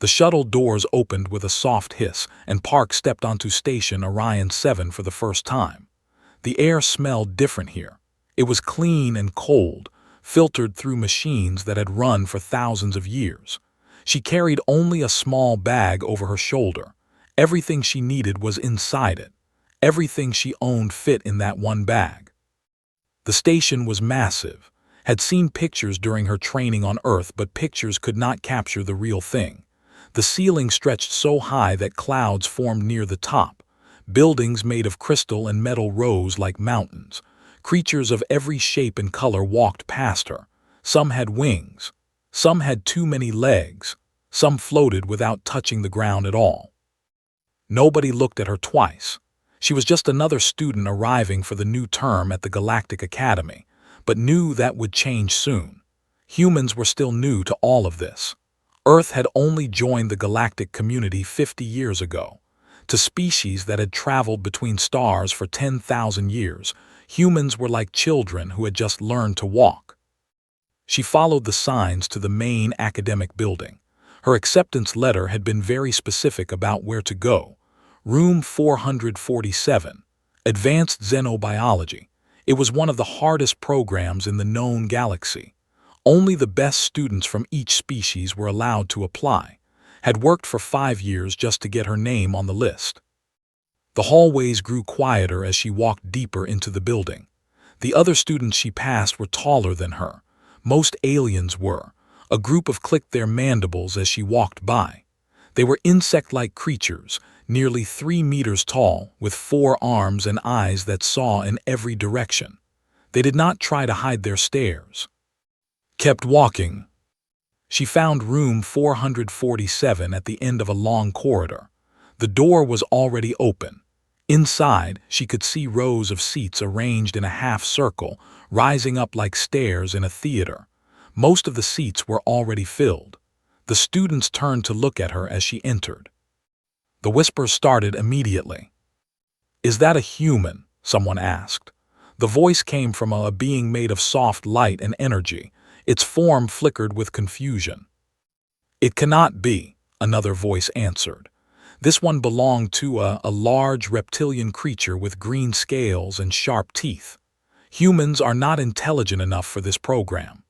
The shuttle doors opened with a soft hiss, and Park stepped onto Station Orion 7 for the first time. The air smelled different here. It was clean and cold, filtered through machines that had run for thousands of years. She carried only a small bag over her shoulder. Everything she needed was inside it. Everything she owned fit in that one bag. The station was massive. Had seen pictures during her training on Earth, but pictures could not capture the real thing. The ceiling stretched so high that clouds formed near the top. Buildings made of crystal and metal rose like mountains. Creatures of every shape and color walked past her. Some had wings. Some had too many legs. Some floated without touching the ground at all. Nobody looked at her twice. She was just another student arriving for the new term at the Galactic Academy, but knew that would change soon. Humans were still new to all of this. Earth had only joined the galactic community 50 years ago. To species that had traveled between stars for 10,000 years, humans were like children who had just learned to walk. She followed the signs to the main academic building. Her acceptance letter had been very specific about where to go. Room 447, Advanced Xenobiology. It was one of the hardest programs in the known galaxy. Only the best students from each species were allowed to apply. Had worked for 5 years just to get her name on the list. The hallways grew quieter as she walked deeper into the building. The other students she passed were taller than her. Most aliens were. A group of clicked their mandibles as she walked by. They were insect-like creatures, nearly 3 meters tall, with 4 arms and eyes that saw in every direction. They did not try to hide their stares. Kept walking. She found room 447 at the end of a long corridor. The door was already open. Inside, she could see rows of seats arranged in a half circle, rising up like stairs in a theater. Most of the seats were already filled. The students turned to look at her as she entered. The whispers started immediately. "Is that a human?" someone asked. The voice came from a being made of soft light and energy. Its form flickered with confusion. "It cannot be," another voice answered. This one belonged to a large reptilian creature with green scales and sharp teeth. Humans are not intelligent enough for this program.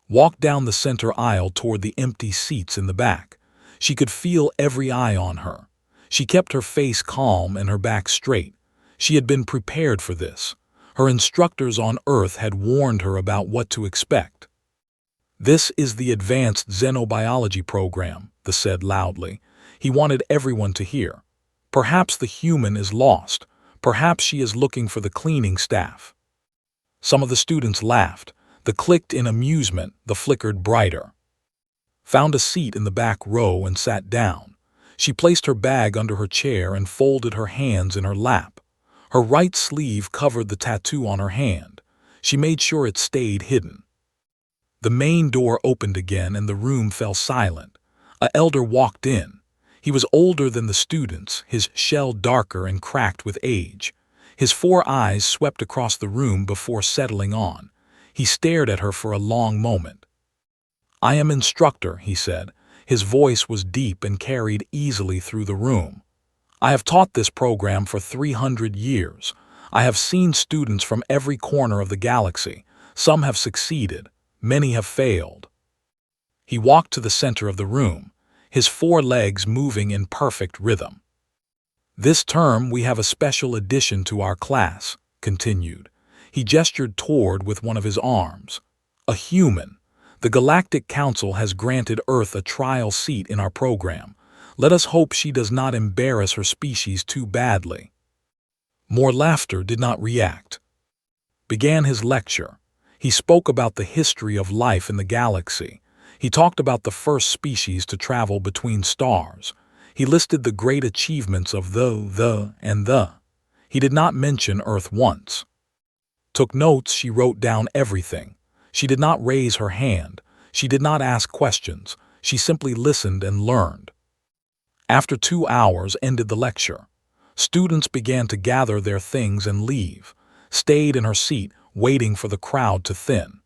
Walked down the center aisle toward the empty seats in the back. She could feel every eye on her. She kept her face calm and her back straight. She had been prepared for this. Her instructors on Earth had warned her about what to expect. "This is the Advanced Xenobiology program," the said loudly. He wanted everyone to hear. "Perhaps the human is lost. Perhaps she is looking for the cleaning staff." Some of the students laughed. The clicked in amusement, the flickered brighter. Found a seat in the back row and sat down. She placed her bag under her chair and folded her hands in her lap. Her right sleeve covered the tattoo on her hand. She made sure it stayed hidden. The main door opened again and the room fell silent. An elder walked in. He was older than the students, his shell darker and cracked with age. His 4 eyes swept across the room before settling on. He stared at her for a long moment. "I am instructor," he said. His voice was deep and carried easily through the room. "I have taught this program for 300 years. I have seen students from every corner of the galaxy. Some have succeeded. Many have failed." He walked to the center of the room, his 4 legs moving in perfect rhythm. "This term we have a special addition to our class," continued. He gestured toward with one of his arms. "A human. The Galactic Council has granted Earth a trial seat in our program. Let us hope she does not embarrass her species too badly." More laughter did not react. Began his lecture. He spoke about the history of life in the galaxy. He talked about the first species to travel between stars. He listed the great achievements of the. He did not mention Earth once. Took notes, she wrote down everything. She did not raise her hand. She did not ask questions. She simply listened and learned. After 2 hours ended the lecture. Students began to gather their things and leave. Stayed in her seat, waiting for the crowd to thin.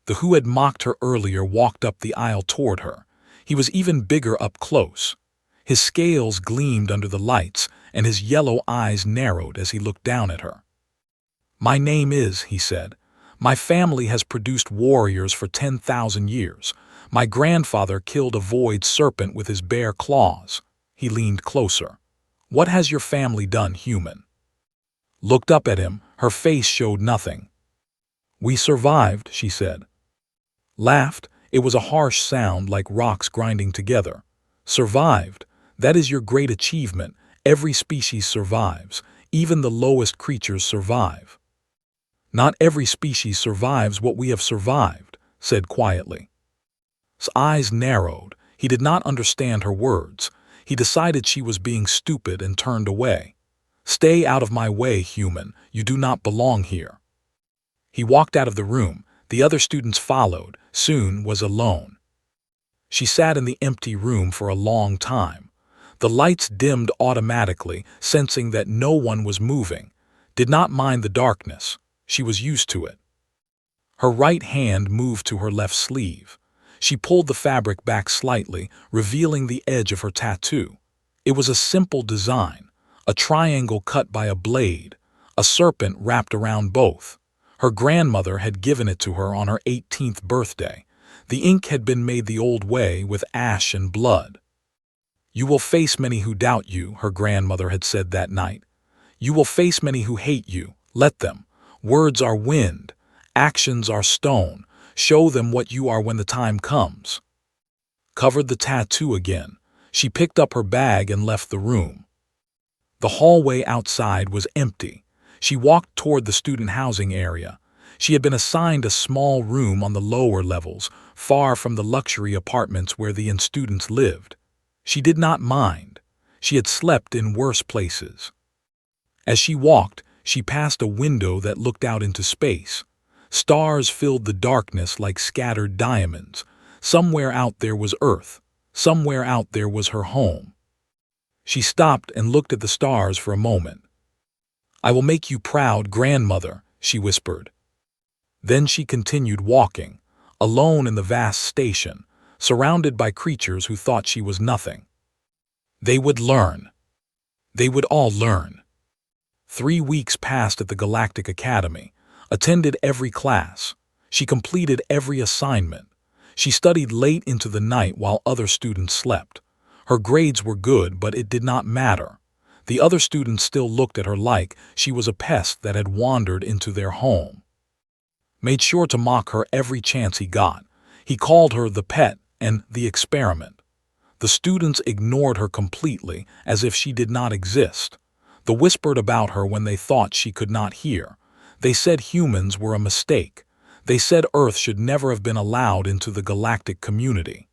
The who had mocked her earlier walked up the aisle toward her. He was even bigger up close. His scales gleamed under the lights, and his yellow eyes narrowed as he looked down at her. "My name is," he said. "My family has produced warriors for 10,000 years. My grandfather killed a void serpent with his bare claws." He leaned closer. "What has your family done, human?" Looked up at him, her face showed nothing. "We survived," she said. Laughed. It was a harsh sound like rocks grinding together. "Survived? That is your great achievement. Every species survives. Even the lowest creatures survive." "Not every species survives what we have survived," said quietly. His eyes narrowed. He did not understand her words. He decided she was being stupid and turned away. "Stay out of my way, human. You do not belong here." He walked out of the room. The other students followed. Soon was alone. She sat in the empty room for a long time. The lights dimmed automatically, sensing that no one was moving. Did not mind the darkness. She was used to it. Her right hand moved to her left sleeve. She pulled the fabric back slightly, revealing the edge of her tattoo. It was a simple design, a triangle cut by a blade, a serpent wrapped around both. Her grandmother had given it to her on her 18th birthday. The ink had been made the old way, with ash and blood. "You will face many who doubt you," her grandmother had said that night. "You will face many who hate you. Let them. Words are wind. Actions are stone. Show them what you are when the time comes." Covered the tattoo again. She picked up her bag and left the room. The hallway outside was empty. She walked toward the student housing area. She had been assigned a small room on the lower levels, far from the luxury apartments where the students lived. She did not mind. She had slept in worse places. As she walked, she passed a window that looked out into space. Stars filled the darkness like scattered diamonds. Somewhere out there was Earth. Somewhere out there was her home. She stopped and looked at the stars for a moment. "I will make you proud, grandmother," she whispered. Then she continued walking, alone in the vast station, surrounded by creatures who thought she was nothing. They would learn. They would all learn. 3 weeks passed at the Galactic Academy, attended every class. She completed every assignment. She studied late into the night while other students slept. Her grades were good, but it did not matter. The other students still looked at her like she was a pest that had wandered into their home. Made sure to mock her every chance he got. He called her the pet and the experiment. The students ignored her completely, as if she did not exist. They whispered about her when they thought she could not hear. They said humans were a mistake. They said Earth should never have been allowed into the galactic community.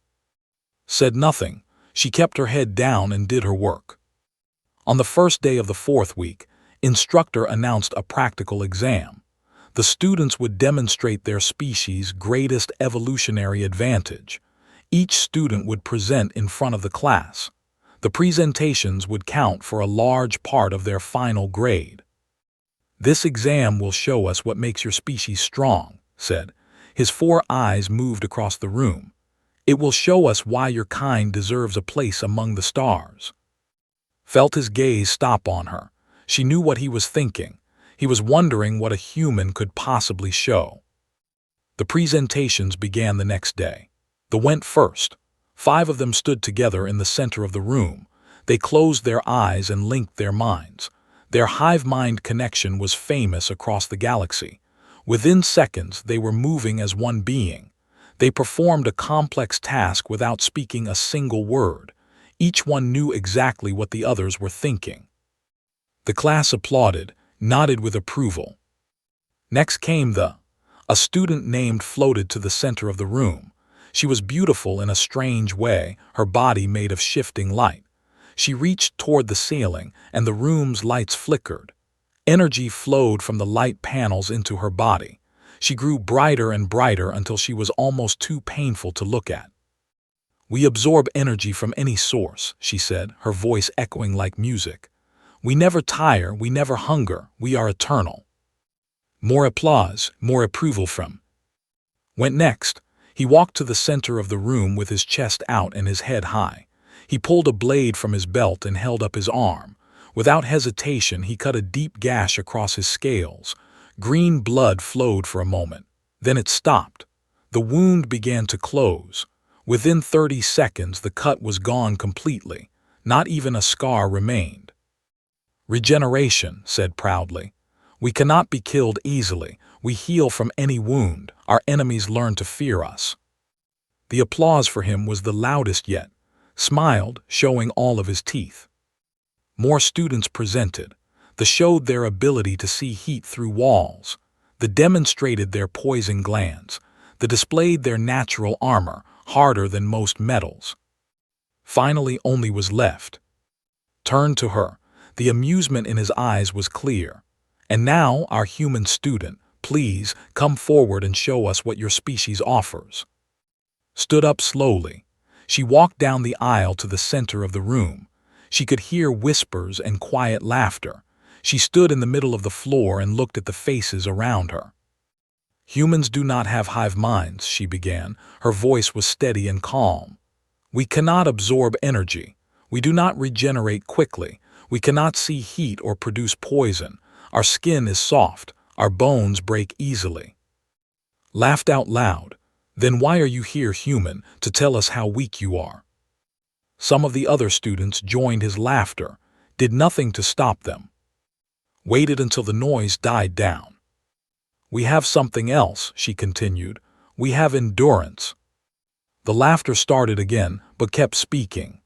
Said nothing. She kept her head down and did her work. On the first day of the 4th week, instructor announced a practical exam. The students would demonstrate their species' greatest evolutionary advantage. Each student would present in front of the class. The presentations would count for a large part of their final grade. "This exam will show us what makes your species strong," said. His 4 eyes moved across the room. "It will show us why your kind deserves a place among the stars." Felt his gaze stop on her. She knew what he was thinking. He was wondering what a human could possibly show. The presentations began the next day. They went first. 5 of them stood together in the center of the room. They closed their eyes and linked their minds. Their hive-mind connection was famous across the galaxy. Within seconds, they were moving as one being. They performed a complex task without speaking a single word. Each one knew exactly what the others were thinking. The class applauded, nodded with approval. Next came a student named floated to the center of the room. She was beautiful in a strange way, her body made of shifting light. She reached toward the ceiling, and the room's lights flickered. Energy flowed from the light panels into her body. She grew brighter and brighter until she was almost too painful to look at. "We absorb energy from any source," she said, her voice echoing like music. "We never tire, we never hunger, we are eternal." More applause, more approval from. Went next. He walked to the center of the room with his chest out and his head high. He pulled a blade from his belt and held up his arm. Without hesitation, he cut a deep gash across his scales. Green blood flowed for a moment. Then it stopped. The wound began to close. Within 30 seconds, the cut was gone completely. Not even a scar remained. Regeneration, said proudly. We cannot be killed easily. We heal from any wound. Our enemies learn to fear us. The applause for him was the loudest yet. Smiled, showing all of his teeth. More students presented. The showed their ability to see heat through walls. The demonstrated their poison glands. The displayed their natural armor, harder than most metals. Finally, only was left. Turned to her. The amusement in his eyes was clear. And now, our human student, please come forward and show us what your species offers. Stood up slowly. She walked down the aisle to the center of the room. She could hear whispers and quiet laughter. She stood in the middle of the floor and looked at the faces around her. Humans do not have hive minds, she began. Her voice was steady and calm. We cannot absorb energy. We do not regenerate quickly. We cannot see heat or produce poison. Our skin is soft. Our bones break easily. Laughed out loud. Then why are you here, human, to tell us how weak you are? Some of the other students joined his laughter, did nothing to stop them. Waited until the noise died down. We have something else, she continued. We have endurance. The laughter started again, but kept speaking.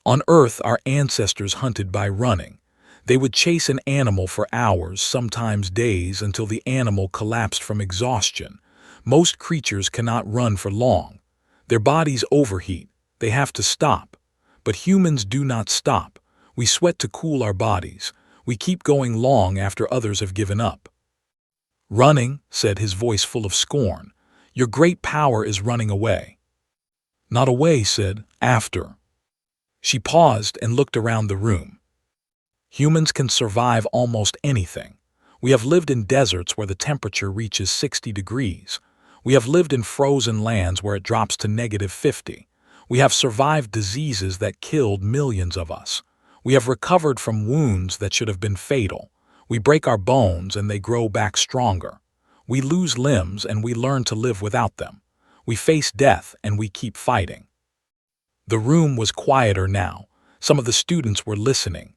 On Earth, our ancestors hunted by running. They would chase an animal for hours, sometimes days, until the animal collapsed from exhaustion. Most creatures cannot run for long. Their bodies overheat. They have to stop. But humans do not stop. We sweat to cool our bodies. We keep going long after others have given up. Running, said his voice full of scorn. Your great power is running away. Not away, said, after. She paused and looked around the room. Humans can survive almost anything. We have lived in deserts where the temperature reaches 60 degrees. We have lived in frozen lands where it drops to -50. We have survived diseases that killed millions of us. We have recovered from wounds that should have been fatal. We break our bones and they grow back stronger. We lose limbs and we learn to live without them. We face death and we keep fighting. The room was quieter now. Some of the students were listening.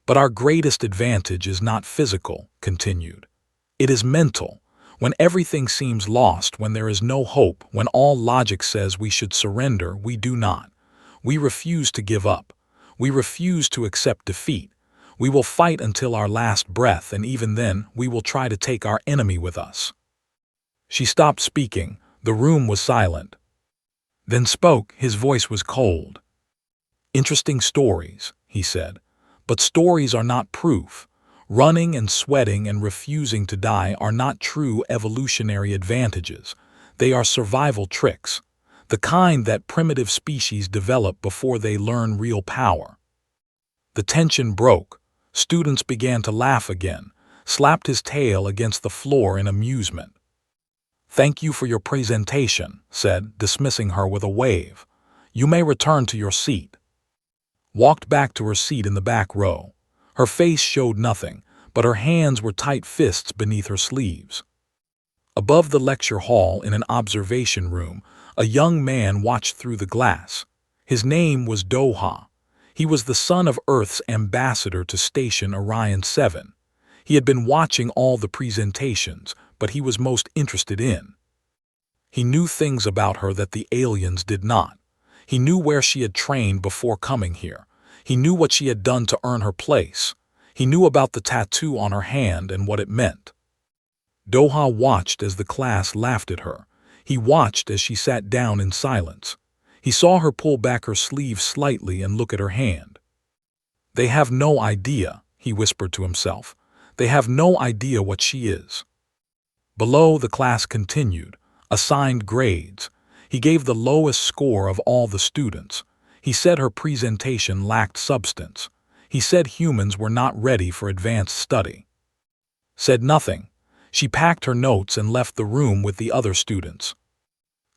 But our greatest advantage is not physical, continued. It is mental. When everything seems lost, when there is no hope, when all logic says we should surrender, we do not. We refuse to give up. We refuse to accept defeat. We will fight until our last breath, and even then, we will try to take our enemy with us. She stopped speaking. The room was silent. Then spoke. His voice was cold. Interesting stories, he said. But stories are not proof. Running and sweating and refusing to die are not true evolutionary advantages. They are survival tricks, the kind that primitive species develop before they learn real power. The tension broke. Students began to laugh again, slapped his tail against the floor in amusement. Thank you for your presentation, said, dismissing her with a wave. You may return to your seat. Walked back to her seat in the back row. Her face showed nothing, but her hands were tight fists beneath her sleeves. Above the lecture hall in an observation room, a young man watched through the glass. His name was Doha. He was the son of Earth's ambassador to Station Orion 7. He had been watching all the presentations, but he was most interested in. He knew things about her that the aliens did not. He knew where she had trained before coming here. He knew what she had done to earn her place. He knew about the tattoo on her hand and what it meant. Doha watched as the class laughed at her. He watched as she sat down in silence. He saw her pull back her sleeve slightly and look at her hand. They have no idea, he whispered to himself. They have no idea what she is. Below, the class continued, assigned grades. He gave the lowest score of all the students. He said her presentation lacked substance. He said humans were not ready for advanced study. Said nothing. She packed her notes and left the room with the other students.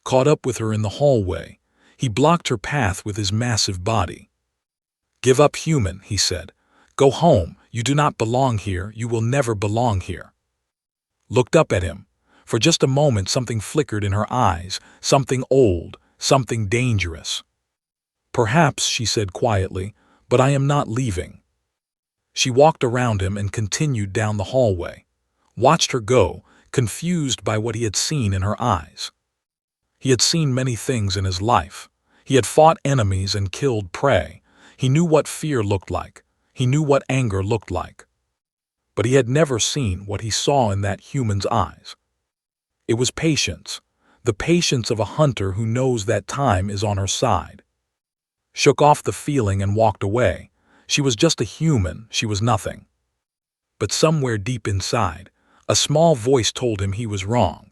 caught up with her in the hallway. He blocked her path with his massive body. "Give up, human," he said. "Go home. You do not belong here. You will never belong here." Looked up at him. For just a moment something flickered in her eyes, something old, something dangerous. "Perhaps," she said quietly, "but I am not leaving." She walked around him and continued down the hallway. Watched her go, confused by what he had seen in her eyes. He had seen many things in his life. He had fought enemies and killed prey. He knew what fear looked like. He knew what anger looked like. But he had never seen what he saw in that human's eyes. It was patience, the patience of a hunter who knows that time is on her side. Shook off the feeling and walked away. She was just a human, she was nothing. But somewhere deep inside, a small voice told him he was wrong.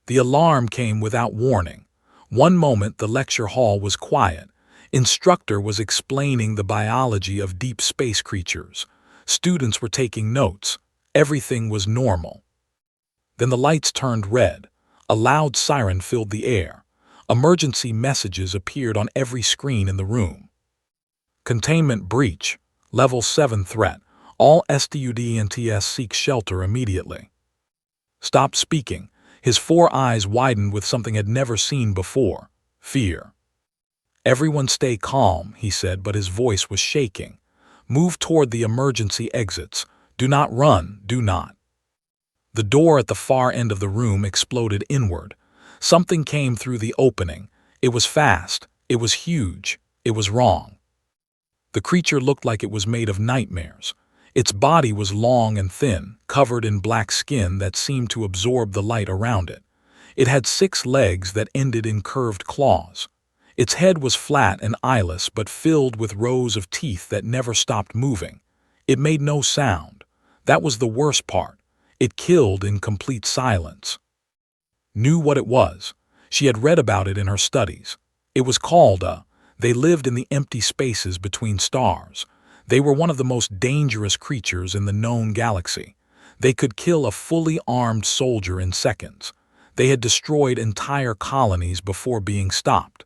The alarm came without warning. One moment the lecture hall was quiet. Instructor was explaining the biology of deep space creatures. Students were taking notes. Everything was normal. Then the lights turned red. A loud siren filled the air. Emergency messages appeared on every screen in the room. Containment breach. Level 7 threat. All students seek shelter immediately. Stopped speaking. His 4 eyes widened with something he had never seen before. Fear. "Everyone stay calm," he said, but his voice was shaking. "Move toward the emergency exits. Do not run, do not." The door at the far end of the room exploded inward. Something came through the opening. It was fast. It was huge. It was wrong. The creature looked like it was made of nightmares. Its body was long and thin, covered in black skin that seemed to absorb the light around it. It had 6 legs that ended in curved claws. Its head was flat and eyeless but filled with rows of teeth that never stopped moving. It made no sound. That was the worst part. It killed in complete silence. Knew what it was. She had read about it in her studies. It was called they lived in the empty spaces between stars. They were one of the most dangerous creatures in the known galaxy. They could kill a fully armed soldier in seconds. They had destroyed entire colonies before being stopped.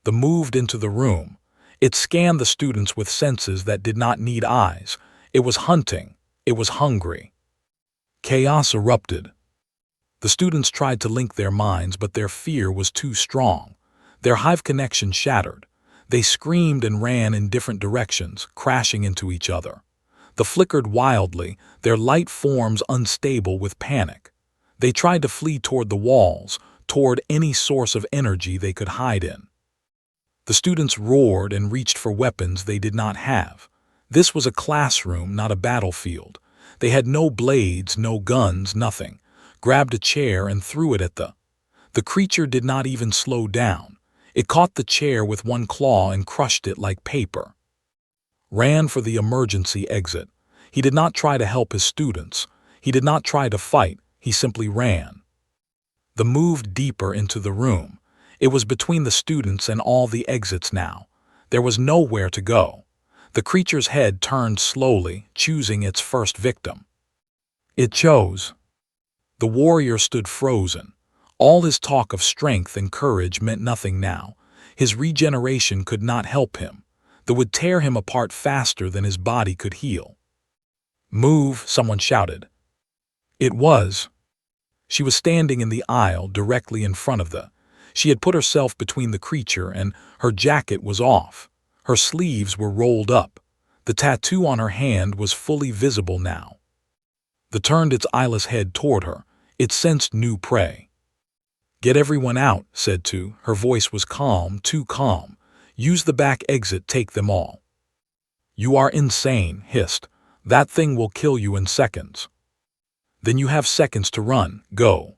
They moved into the room. It scanned the students with senses that did not need eyes. It was hunting. It was hungry. Chaos erupted. The students tried to link their minds, but their fear was too strong. Their hive connection shattered. They screamed and ran in different directions, crashing into each other. They flickered wildly, their light forms unstable with panic. They tried to flee toward the walls, toward any source of energy they could hide in. The students roared and reached for weapons they did not have. This was a classroom, not a battlefield. They had no blades, no guns, nothing. Grabbed a chair and threw it at the creature did not even slow down. It caught the chair with one claw and crushed it like paper. Ran for the emergency exit. He did not try to help his students. He did not try to fight. He simply ran. They moved deeper into the room. It was between the students and all the exits now. There was nowhere to go. The creature's head turned slowly, choosing its first victim. It chose. The warrior stood frozen. All his talk of strength and courage meant nothing now. His regeneration could not help him. They would tear him apart faster than his body could heal. "Move," someone shouted. It was. She was standing in the aisle directly in front of She had put herself between the creature and her jacket was off. Her sleeves were rolled up. The tattoo on her hand was fully visible now. They turned its eyeless head toward her. It sensed new prey. "Get everyone out," said Tu. Her voice was calm, too calm. "Use the back exit, take them all." "You are insane," hissed. "That thing will kill you in seconds." "Then you have seconds to run. Go."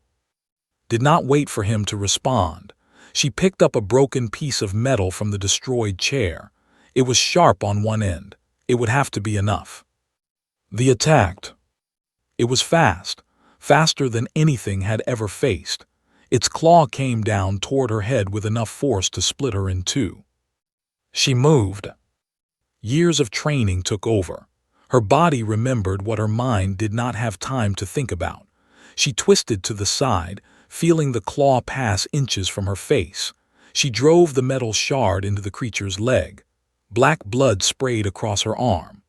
Did not wait for him to respond. She picked up a broken piece of metal from the destroyed chair. It was sharp on one end. It would have to be enough. They attacked. It was fast, faster than anything had ever faced. Its claw came down toward her head with enough force to split her in two. She moved. Years of training took over. Her body remembered what her mind did not have time to think about. She twisted to the side, feeling the claw pass inches from her face. She drove the metal shard into the creature's leg. Black blood sprayed across her arm.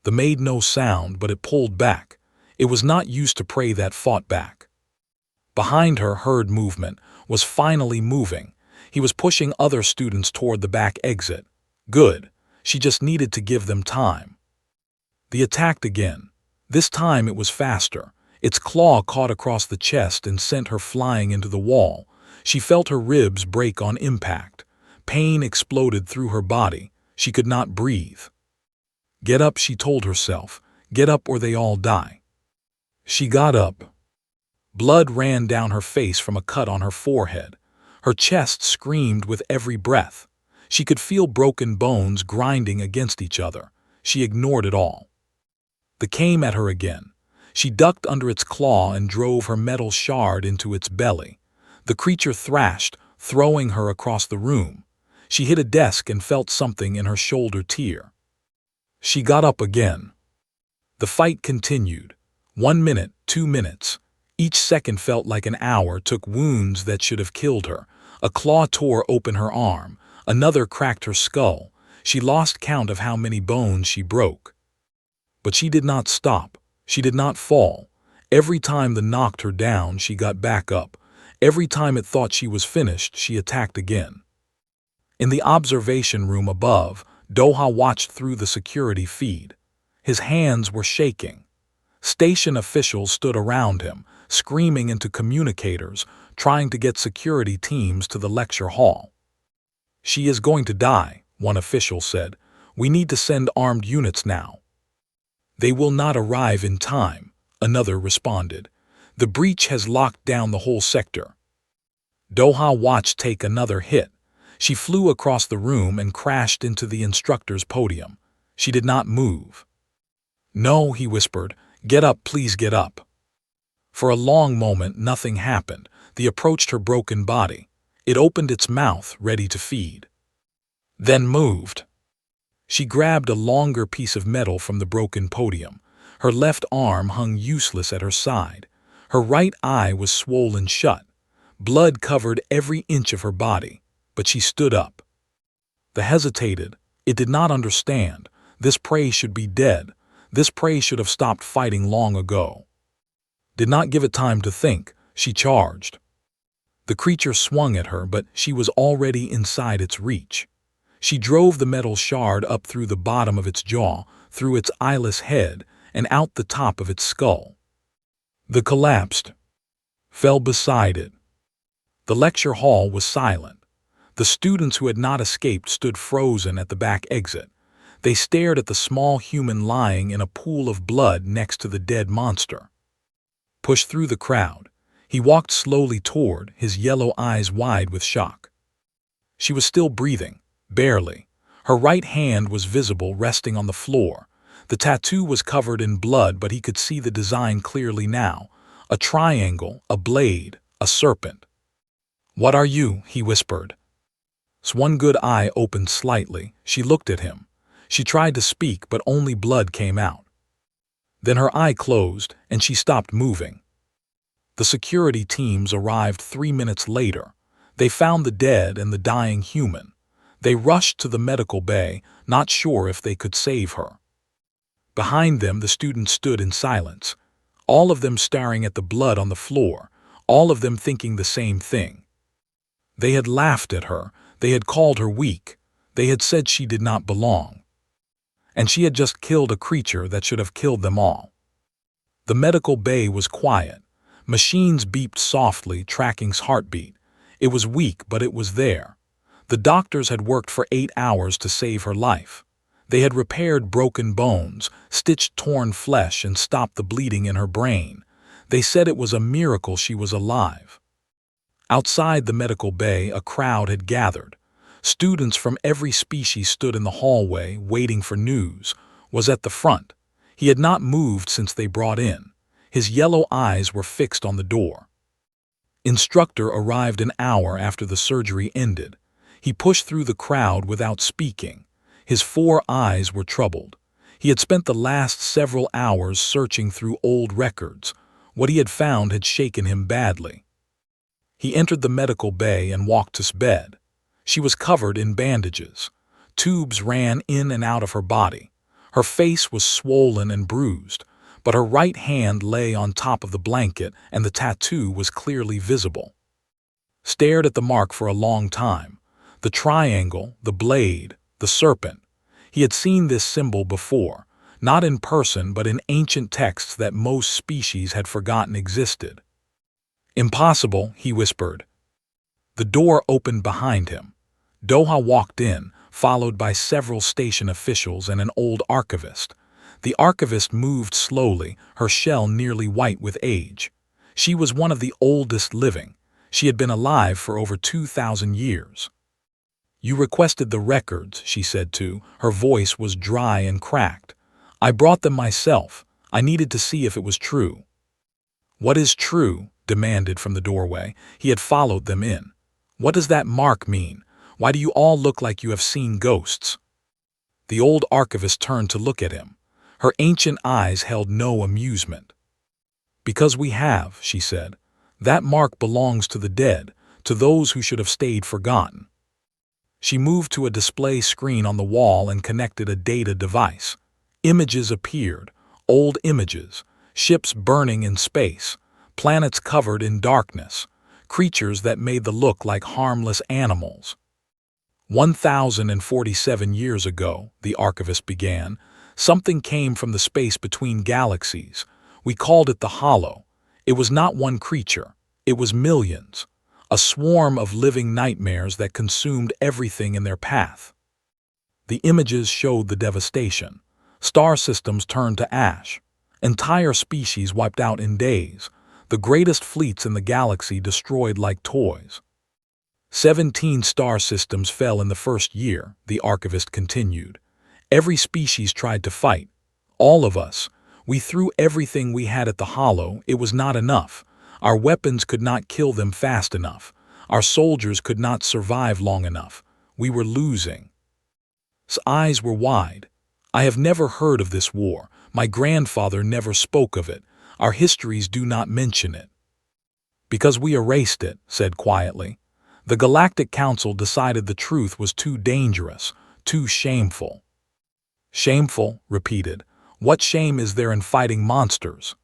The made no sound, but it pulled back. It was not used to prey that fought back. Behind her, herd movement was finally moving. He was pushing other students toward the back exit. Good. She just needed to give them time. They attacked again. This time it was faster. Its claw caught across the chest and sent her flying into the wall. She felt her ribs break on impact. Pain exploded through her body. She could not breathe. Get up, she told herself. Get up or they all die. She got up. Blood ran down her face from a cut on her forehead. Her chest screamed with every breath. She could feel broken bones grinding against each other. She ignored it all. They came at her again. She ducked under its claw and drove her metal shard into its belly. The creature thrashed, throwing her across the room. She hit a desk and felt something in her shoulder tear. She got up again. The fight continued. 1 minute, 2 minutes. Each second felt like an hour, took wounds that should have killed her. A claw tore open her arm. Another cracked her skull. She lost count of how many bones she broke. But she did not stop. She did not fall. Every time the knocked her down, she got back up. Every time it thought she was finished, she attacked again. In the observation room above, Doha watched through the security feed. His hands were shaking. Station officials stood around him, screaming into communicators, trying to get security teams to the lecture hall. She is going to die, one official said. We need to send armed units now. They will not arrive in time, another responded. The breach has locked down the whole sector. Doha watched take another hit. She flew across the room and crashed into the instructor's podium. She did not move. No, he whispered. Get up, please get up. For a long moment, nothing happened. They approached her broken body. It opened its mouth, ready to feed. Then moved. She grabbed a longer piece of metal from the broken podium. Her left arm hung useless at her side. Her right eye was swollen shut. Blood covered every inch of her body, but she stood up. They hesitated. It did not understand. This prey should be dead. This prey should have stopped fighting long ago. Did not give it time to think. She charged. The creature swung at her, but she was already inside its reach. She drove the metal shard up through the bottom of its jaw, through its eyeless head, and out the top of its skull. The collapsed, fell beside it. The lecture hall was silent. The students who had not escaped stood frozen at the back exit. They stared at the small human lying in a pool of blood next to the dead monster. Pushed through the crowd, he walked slowly toward, his yellow eyes wide with shock. She was still breathing, barely. Her right hand was visible, resting on the floor. The tattoo was covered in blood, but he could see the design clearly now. A triangle, a blade, a serpent. "What are you?" he whispered. One good eye opened slightly. She looked at him. She tried to speak, but only blood came out. Then her eye closed, and she stopped moving. The security teams arrived 3 minutes later. They found the dead and the dying human. They rushed to the medical bay, not sure if they could save her. Behind them, the students stood in silence, all of them staring at the blood on the floor, all of them thinking the same thing. They had laughed at her. They had called her weak. They had said she did not belong. And she had just killed a creature that should have killed them all. The medical bay was quiet. Machines beeped softly, tracking his heartbeat. It was weak, but it was there. The doctors had worked for 8 hours to save her life. They had repaired broken bones, stitched torn flesh, and stopped the bleeding in her brain. They said it was a miracle she was alive. Outside the medical bay, a crowd had gathered. Students from every species stood in the hallway, waiting for news. Was at the front. He had not moved since they brought in. His yellow eyes were fixed on the door. Instructor arrived an hour after the surgery ended. He pushed through the crowd without speaking. His 4 eyes were troubled. He had spent the last several hours searching through old records. What he had found had shaken him badly. He entered the medical bay and walked to bed. She was covered in bandages. Tubes ran in and out of her body. Her face was swollen and bruised, but her right hand lay on top of the blanket and the tattoo was clearly visible. Stared at the mark for a long time. The triangle, the blade, the serpent. He had seen this symbol before, not in person but in ancient texts that most species had forgotten existed. "Impossible," he whispered. The door opened behind him. Doha walked in, followed by several station officials and an old archivist. The archivist moved slowly, her shell nearly white with age. She was one of the oldest living. She had been alive for over 2,000 years. "You requested the records," she said too. Her voice was dry and cracked. "I brought them myself. I needed to see if it was true." "What is true?" demanded from the doorway. He had followed them in. "What does that mark mean? Why do you all look like you have seen ghosts?" The old archivist turned to look at him. Her ancient eyes held no amusement. "Because we have," she said. "That mark belongs to the dead, to those who should have stayed forgotten." She moved to a display screen on the wall and connected a data device. Images appeared, old images, ships burning in space, planets covered in darkness, creatures that made the look like harmless animals. 1,047 years ago, the archivist began, something came from the space between galaxies. We called it the Hollow. It was not one creature. It was millions. A swarm of living nightmares that consumed everything in their path. The images showed the devastation. Star systems turned to ash. Entire species wiped out in days. The greatest fleets in the galaxy destroyed like toys. 17 star systems fell in the first year, the archivist continued. Every species tried to fight. All of us. We threw everything we had at the Hollow. It was not enough. Our weapons could not kill them fast enough. Our soldiers could not survive long enough. We were losing. His eyes were wide. "I have never heard of this war. My grandfather never spoke of it. Our histories do not mention it." "Because we erased it," said quietly. "The Galactic Council decided the truth was too dangerous, too shameful." "Shameful," repeated. "What shame is there in fighting monsters?"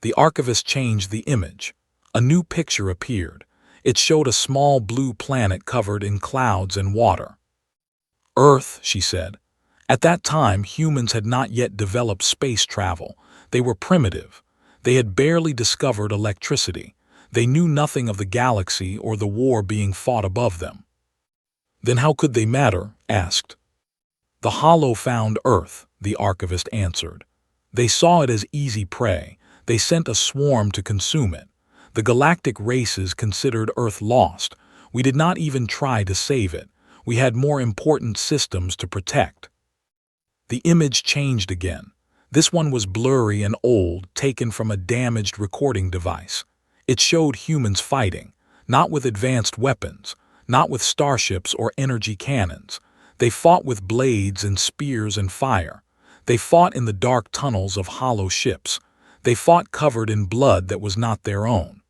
The archivist changed the image. A new picture appeared. It showed a small blue planet covered in clouds and water. "Earth," she said. At that time, humans had not yet developed space travel. They were primitive. They had barely discovered electricity. They knew nothing of the galaxy or the war being fought above them. "Then how could they matter?" asked. "The Hollow found Earth," the archivist answered. "They saw it as easy prey. They sent a swarm to consume it. The galactic races considered Earth lost. We did not even try to save it. We had more important systems to protect." The image changed again. This one was blurry and old, taken from a damaged recording device. It showed humans fighting, not with advanced weapons, not with starships or energy cannons. They fought with blades and spears and fire. They fought in the dark tunnels of hollow ships. They fought covered in blood that was not their own.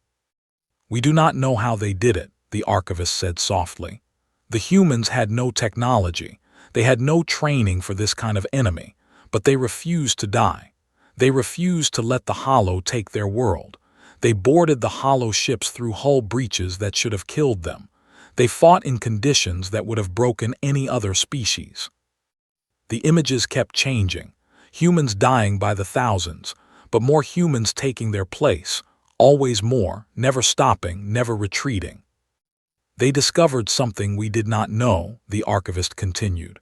"We do not know how they did it," the archivist said softly. "The humans had no technology. They had no training for this kind of enemy, but they refused to die. They refused to let the Hollow take their world. They boarded the Hollow ships through hull breaches that should have killed them. They fought in conditions that would have broken any other species." The images kept changing, humans dying by the thousands, but more humans taking their place, always more, never stopping, never retreating. "They discovered something we did not know," the archivist continued.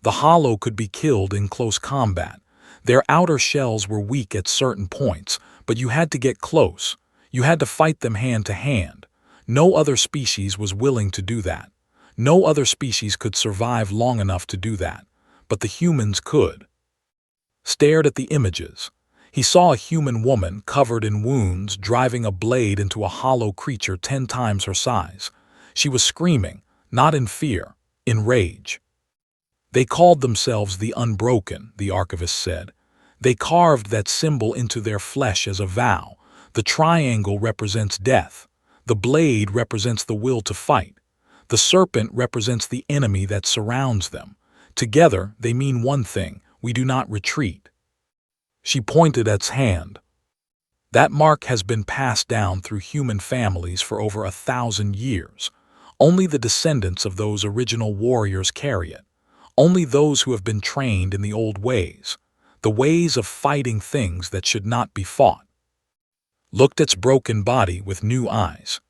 "The Hollow could be killed in close combat. Their outer shells were weak at certain points, but you had to get close. You had to fight them hand to hand. No other species was willing to do that. No other species could survive long enough to do that, but the humans could." Stared at the images. He saw a human woman covered in wounds driving a blade into a hollow creature 10 times her size. She was screaming, not in fear, in rage. "They called themselves the Unbroken," the archivist said. "They carved that symbol into their flesh as a vow. The triangle represents death. The blade represents the will to fight. The serpent represents the enemy that surrounds them. Together, they mean one thing: we do not retreat. She pointed at its hand. That mark has been passed down through human families for over 1,000 years. Only the descendants of those original warriors carry it. Only those who have been trained in the old ways, the ways of fighting things that should not be fought. Looked at its broken body with new eyes.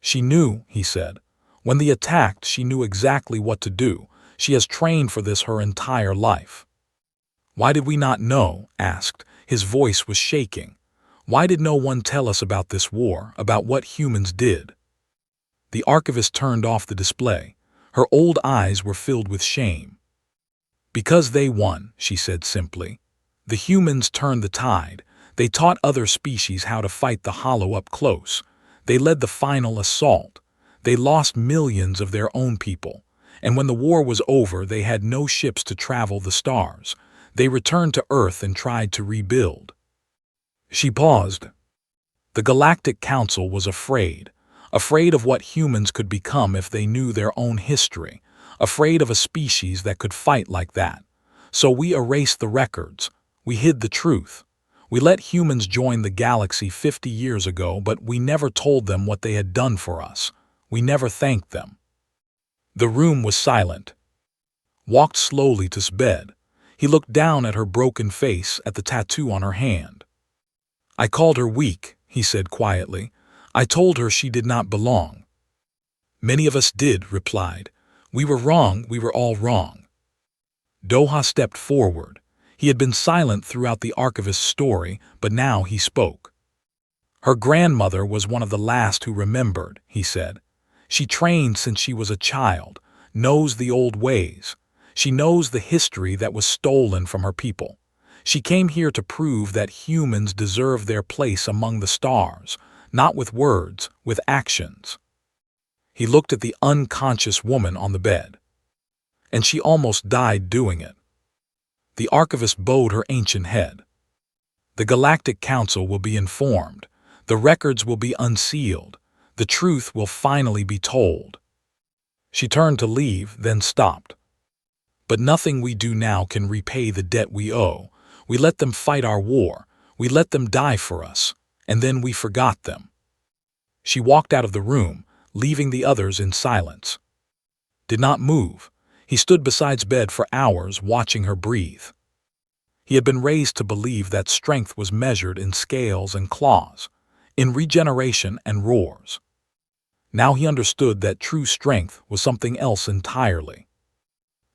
She knew, he said. When they attacked, she knew exactly what to do. She has trained for this her entire life. Why did we not know? Asked. His voice was shaking. Why did no one tell us about this war, about what humans did? The archivist turned off the display. Her old eyes were filled with shame. Because they won, she said simply. The humans turned the tide. They taught other species how to fight the Hollow up close. They led the final assault. They lost millions of their own people. And when the war was over, they had no ships to travel the stars. They returned to Earth and tried to rebuild. She paused. The Galactic Council was afraid of what humans could become if they knew their own history, afraid of a species that could fight like that. So we erased the records. We hid the truth. We let humans join the galaxy 50 years ago, but we never told them what they had done for us. We never thanked them. The room was silent. Walked slowly to his bed. He looked down at her broken face, at the tattoo on her hand. I called her weak, he said quietly. I told her she did not belong. Many of us did, replied. We were wrong, we were all wrong. Doha stepped forward. He had been silent throughout the archivist's story, but now he spoke. Her grandmother was one of the last who remembered, he said. She trained since she was a child, knows the old ways. She knows the history that was stolen from her people. She came here to prove that humans deserve their place among the stars, not with words, with actions. He looked at the unconscious woman on the bed. And she almost died doing it. The archivist bowed her ancient head. The Galactic Council will be informed. The records will be unsealed. The truth will finally be told. She turned to leave, then stopped. But nothing we do now can repay the debt we owe. We let them fight our war. We let them die for us. And then we forgot them. She walked out of the room, leaving the others in silence. Did not move. He stood beside his bed for hours, watching her breathe. He had been raised to believe that strength was measured in scales and claws, in regeneration and roars. Now he understood that true strength was something else entirely.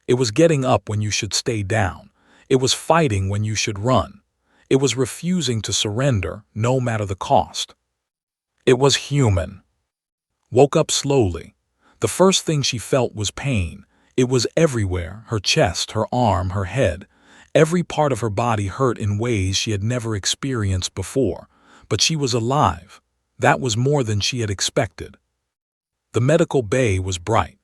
It was getting up when you should stay down. It was fighting when you should run. It was refusing to surrender, no matter the cost. It was human. Woke up slowly. The first thing she felt was pain. It was everywhere, her chest, her arm, her head. Every part of her body hurt in ways she had never experienced before. But she was alive. That was more than she had expected. The medical bay was bright.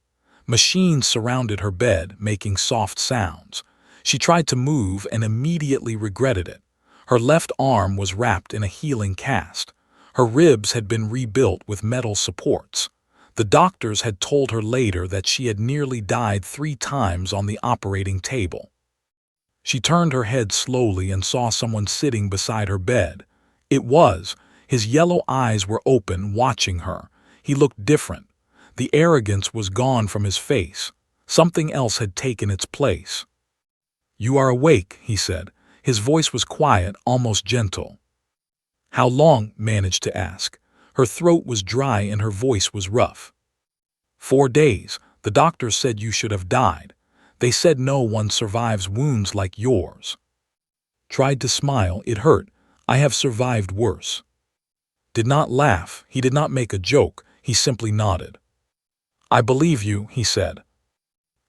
Machines surrounded her bed, making soft sounds. She tried to move and immediately regretted it. Her left arm was wrapped in a healing cast. Her ribs had been rebuilt with metal supports. The doctors had told her later that she had nearly died 3 times on the operating table. She turned her head slowly and saw someone sitting beside her bed. His yellow eyes were open, watching her. He looked different. The arrogance was gone from his face. Something else had taken its place. You are awake, he said. His voice was quiet, almost gentle. How long? Managed to ask. Her throat was dry and her voice was rough. 4 days. The doctors said you should have died. They said no one survives wounds like yours. Tried to smile. It hurt. I have survived worse. Did not laugh. He did not make a joke. He simply nodded. I believe you, he said.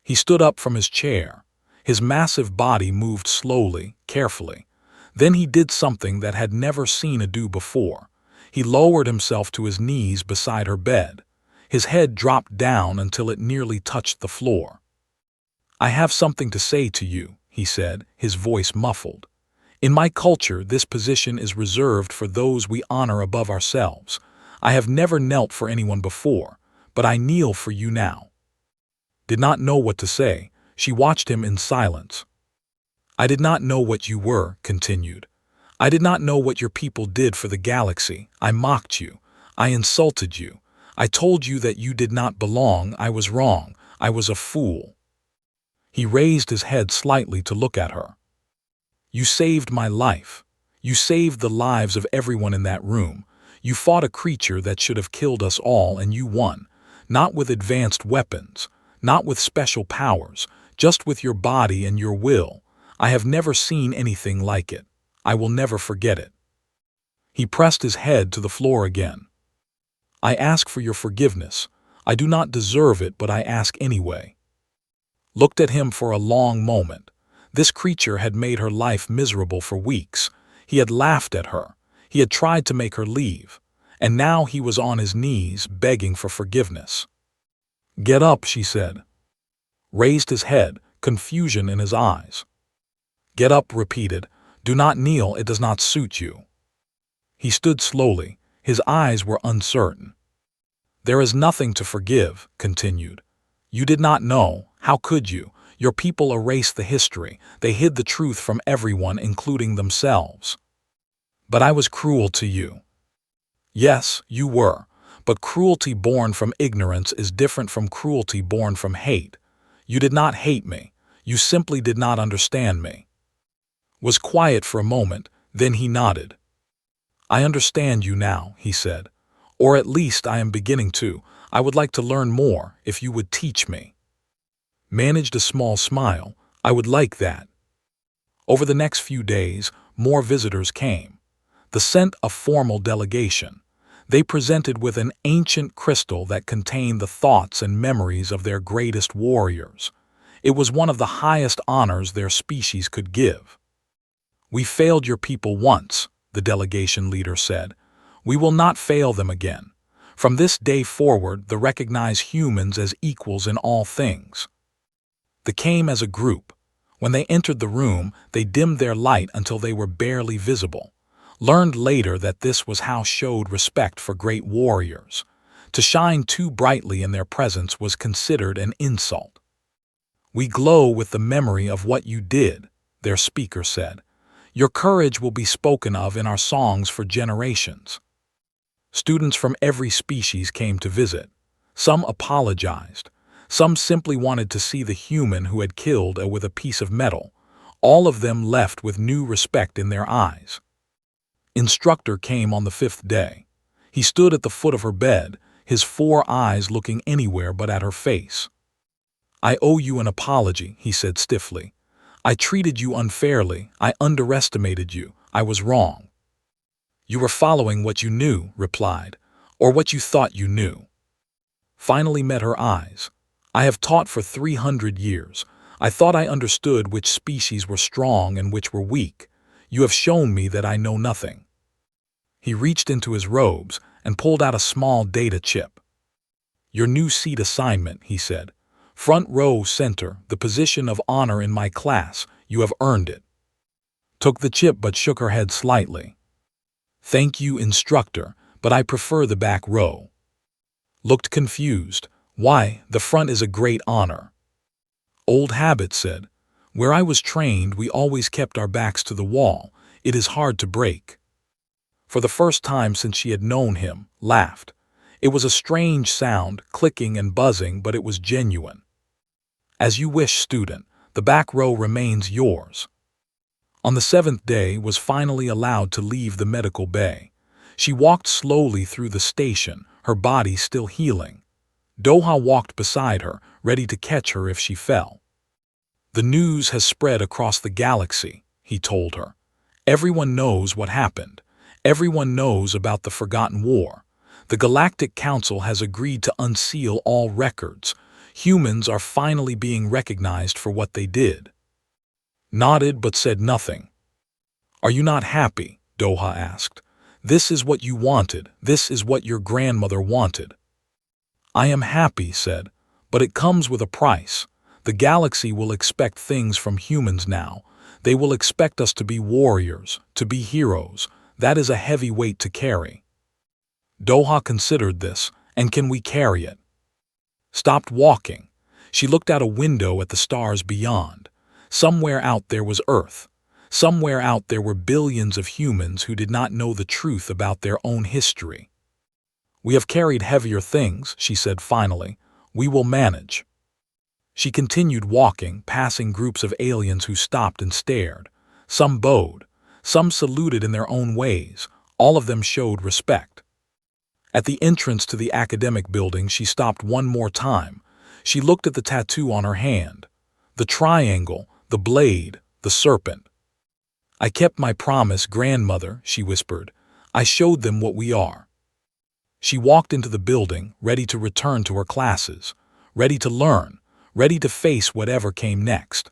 He stood up from his chair. His massive body moved slowly, carefully. Then he did something that had never seen a do before. He lowered himself to his knees beside her bed. His head dropped down until it nearly touched the floor. I have something to say to you, he said, his voice muffled. In my culture, this position is reserved for those we honor above ourselves. I have never knelt for anyone before, but I kneel for you now." Did not know what to say. She watched him in silence. "I did not know what you were," continued. "I did not know what your people did for the galaxy. I mocked you. I insulted you. I told you that you did not belong. I was wrong. I was a fool." He raised his head slightly to look at her. "You saved my life. You saved the lives of everyone in that room. You fought a creature that should have killed us all, and you won. Not with advanced weapons, not with special powers, just with your body and your will. I have never seen anything like it. I will never forget it." He pressed his head to the floor again. "I ask for your forgiveness. I do not deserve it, but I ask anyway." Looked at him for a long moment. This creature had made her life miserable for weeks. He had laughed at her. He had tried to make her leave. And now he was on his knees, begging for forgiveness. "Get up," she said. Raised his head, confusion in his eyes. "Get up," repeated. "Do not kneel, it does not suit you." He stood slowly. His eyes were uncertain. "There is nothing to forgive," continued. "You did not know. How could you? Your people erased the history. They hid the truth from everyone, including themselves. But I was cruel to you." "Yes, you were. But cruelty born from ignorance is different from cruelty born from hate. You did not hate me. You simply did not understand me." Was quiet for a moment, then he nodded. "I understand you now," he said. "Or at least I am beginning to. I would like to learn more, if you would teach me." Managed a small smile. "I would like that." Over the next few days, more visitors came. The sent a formal delegation. They presented with an ancient crystal that contained the thoughts and memories of their greatest warriors. It was one of the highest honors their species could give. "We failed your people once," the delegation leader said. "We will not fail them again. From this day forward, they recognize humans as equals in all things." They came as a group. When they entered the room, they dimmed their light until they were barely visible. Learned later that this was how showed respect for great warriors. To shine too brightly in their presence was considered an insult. "We glow with the memory of what you did," their speaker said. "Your courage will be spoken of in our songs for generations." Students from every species came to visit. Some apologized. Some simply wanted to see the human who had killed with a piece of metal. All of them left with new respect in their eyes. Instructor came on the 5th day. He stood at the foot of her bed, his 4 eyes looking anywhere but at her face. "I owe you an apology," he said stiffly. "I treated you unfairly. I underestimated you. I was wrong." "You were following what you knew," replied, "or what you thought you knew." Finally met her eyes. "I have taught for 300 years. I thought I understood which species were strong and which were weak. You have shown me that I know nothing." He reached into his robes and pulled out a small data chip. "Your new seat assignment," he said. "Front row center, the position of honor in my class. You have earned it." Took the chip but shook her head slightly. "Thank you, instructor, but I prefer the back row." Looked confused. "Why, the front is a great honor." "Old habit," said. "Where I was trained, we always kept our backs to the wall. It is hard to break." For the first time since she had known him, laughed. It was a strange sound, clicking and buzzing, but it was genuine. "As you wish, student. The back row remains yours." On the 7th day, was finally allowed to leave the medical bay. She walked slowly through the station, her body still healing. Doha walked beside her, ready to catch her if she fell. "The news has spread across the galaxy," he told her. "Everyone knows what happened. Everyone knows about the forgotten war. The Galactic Council has agreed to unseal all records. Humans are finally being recognized for what they did." Nodded but said nothing. "Are you not happy?" Doha asked. "This is what you wanted. This is what your grandmother wanted." "I am happy," said, "but it comes with a price. The galaxy will expect things from humans now. They will expect us to be warriors, to be heroes. That is a heavy weight to carry." Doha considered this, and can we carry it? Stopped walking. She looked out a window at the stars beyond. Somewhere out there was Earth. Somewhere out there were billions of humans who did not know the truth about their own history. We have carried heavier things, she said finally. We will manage. She continued walking, passing groups of aliens who stopped and stared. Some bowed. Some saluted in their own ways. All of them showed respect. At the entrance to the academic building, she stopped one more time. She looked at the tattoo on her hand. The triangle, the blade, the serpent. I kept my promise, grandmother, she whispered. I showed them what we are. She walked into the building, ready to return to her classes, ready to learn, ready to face whatever came next.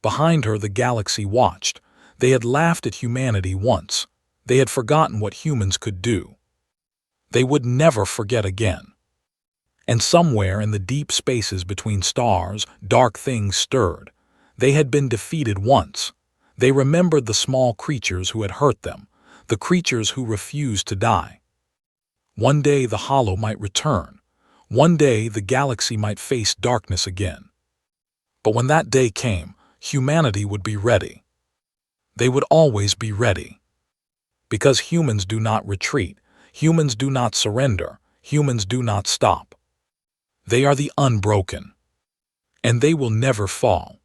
Behind her, the galaxy watched. They had laughed at humanity once. They had forgotten what humans could do. They would never forget again. And somewhere in the deep spaces between stars, dark things stirred. They had been defeated once. They remembered the small creatures who had hurt them, the creatures who refused to die. One day the hollow might return. One day the galaxy might face darkness again. But when that day came, humanity would be ready. They would always be ready. Because humans do not retreat, humans do not surrender, humans do not stop. They are the unbroken. And they will never fall.